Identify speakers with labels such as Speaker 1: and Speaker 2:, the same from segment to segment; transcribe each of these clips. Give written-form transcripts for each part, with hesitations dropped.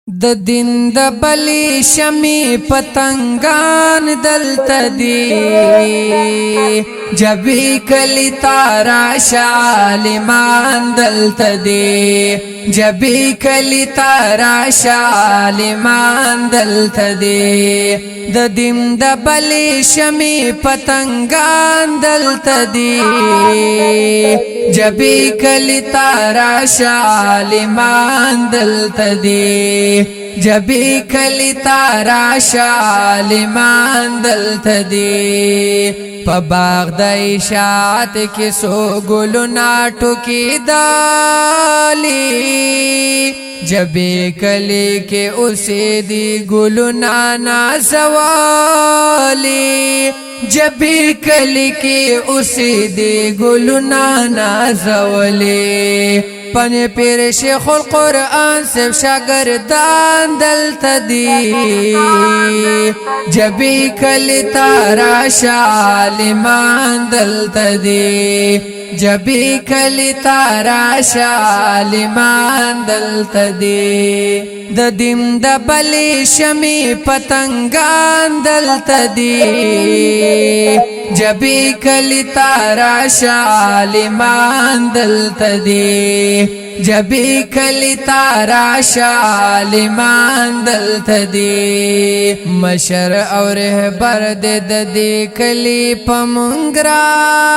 Speaker 1: د دین د بلی شمی پتنگان دلته دی جبی کلی تارا شالمان دلته دی جبی کلی تارا شالمان دلته دی د دین د بلی شمی پتنگان دلته دی جبی کلی تارا شالمان دلته دی جبی کلی تارا شالمان دلته دی پا باغ د اشاعت کی سو گلو ناٹو کی دالی جبی کلی کے اسے دی گلو نانا زوالی جبی کلی کے اسے دی گلو نانا زوالی پن پیر شیخ القرآن سب شاگردان دلته دی جبی کلی تارا شالمان دلته دی جبی کلی تارا شالمان دلته دی د دیم د بلی شمی پتنگان دلته دی جبی کلی تارا شالمان دلته دی جبی کلی تارا شالمان دلته دی مشر او رهبر د دې کلی پمنګرانو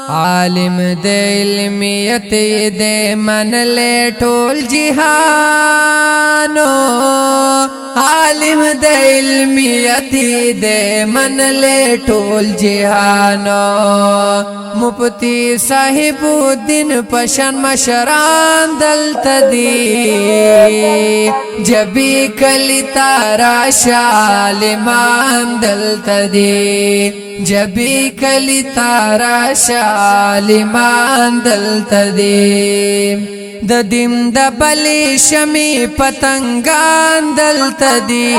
Speaker 1: عالم د علمیت د منلې ټول جهانو عالم د علمیت د منلې ټول جهانو مفتی صاحب الدین پشان مشران دلته دی جبی کلی تارا شالمان دلته دی جبی کلی تارا شالمان دلته دی د دیم د بلی شمی پتنگان دلته دی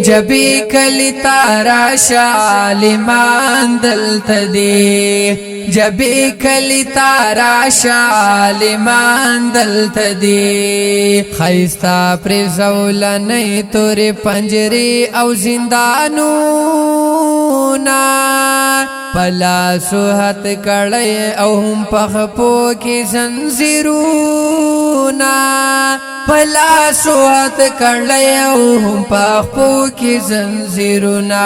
Speaker 1: جبی کلی تارا شالمان دلته دی جبی کلی تارا شالمان دلته دی خیستا پر زولنی توری پنجری او زندانونا پلا سوحت کڑی او هم پخپو کی زنزیرونا پلا سوحت کڑی او هم پخپو کی زنزیرونا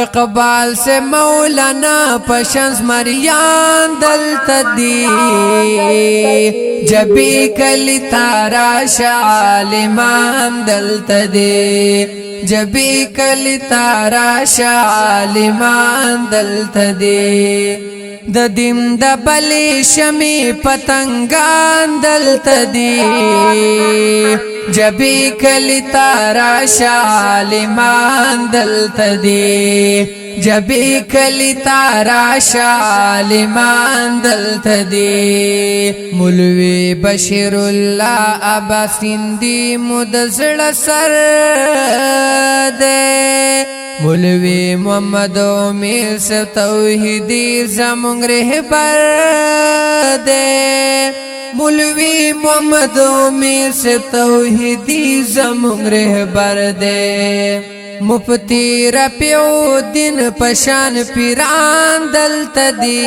Speaker 1: اقبال سے مولانا پشنس مریان دلته دی جبی کلی تارا شالمان دلته دی جبی کلی تارا شالمان دلته دی د دیم د بلی شمی پتنگان دلته دی جبی کلی تارا شالمان دلته دی جبی کلی تارا شالمان دلته دی مولوی بشیر الله ابا سیندی مدزړ سر دے مولوی محمد امیر سے توحیدی زمونږ رهبر دے مولوی محمد امیر سے توحیدی زمونږ رهبر دے مفتی رفیع الدین پشان پیران دلته دی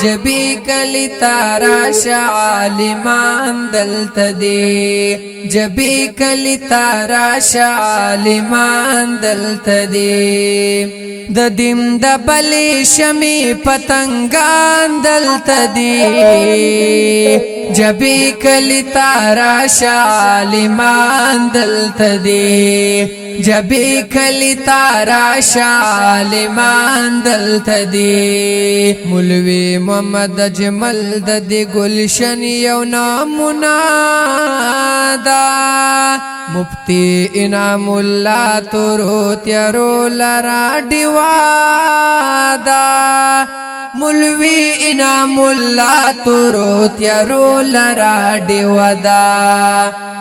Speaker 1: جبی کلی تارا شالمان دلته دی جبی کلی تارا شالمان دلته دی د دیم د بلی شمی پتنگان دلته دی جبی کلی تارا شالمان دلته دی جبی کلی تارا شالمان دلته دی مولوی محمد اجمل د دې گلشن یو نامونه دا مفتی انعام الله تورو تیارو لرا ډیوا دا مولوی انعام الله تورو تیارو لرا ډیوا دا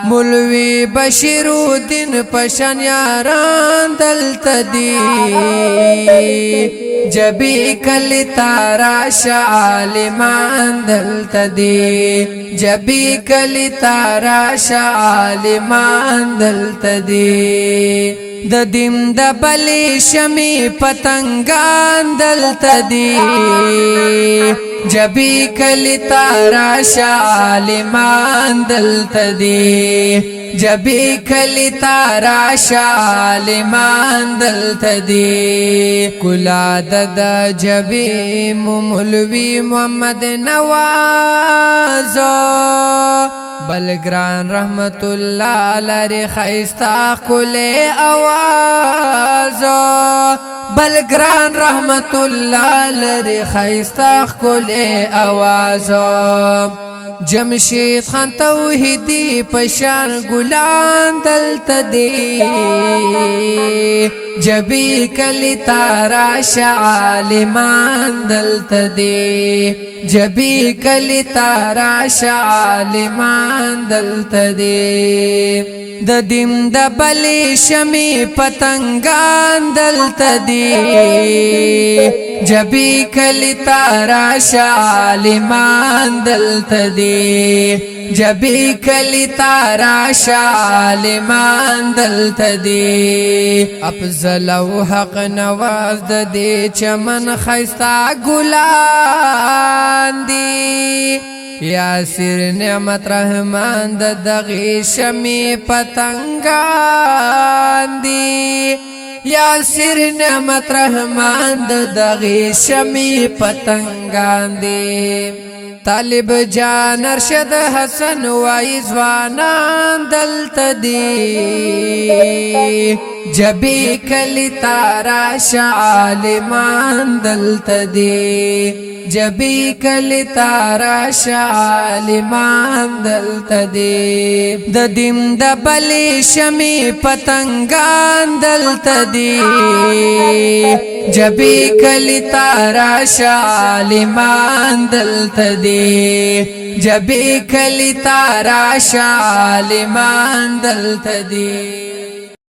Speaker 1: مولوی بشیر الدین پشان یاران دلته دی جبی کلی تارا شعالمان دلتا دی جبی کلی تارا شعالمان دلتا دی د دیم د بلی شمی پتنگان دلتا دی جبی کلی تارا شعالمان دلتا دی جبی کلی تارا شعالمان دلتا دی کلا د جبی مولوی محمد نوازو بلگران رحمت اللہ لری خیستا کل آوازو بلگران رحمت اللہ لری خیستا کل آوازو جمشید خان توحیدی پشان گلان دلتا دی جبی کلی تارا شعالمان دلتا دی جبی کلی تارا شعالمان دلتا دی د دیم د بلی شمی پتنگان دلتا دی جبی کلی تارا شعالمان دلتا دی جبی کلی تارا شعالمان دلتا دی افضل او حق نواز د دی چمن خیستا گلان دی یاسر نعمت رحمان د دغی شمی پتنگان دی یاسر نعمت رحمان د دغی شمی پتنگان دی طالب جان ارشد حسن وای زوانان دلتا دی جبی کلی تارا شعالمان دلتا دی جبی کلی تارا شعالمان دلتا دی د دیم د بلی شمی پتنگان دلتا دی جبی کلی تارا شعالمان دلتا دی جبی کلی تارا شعالمان دلتا دی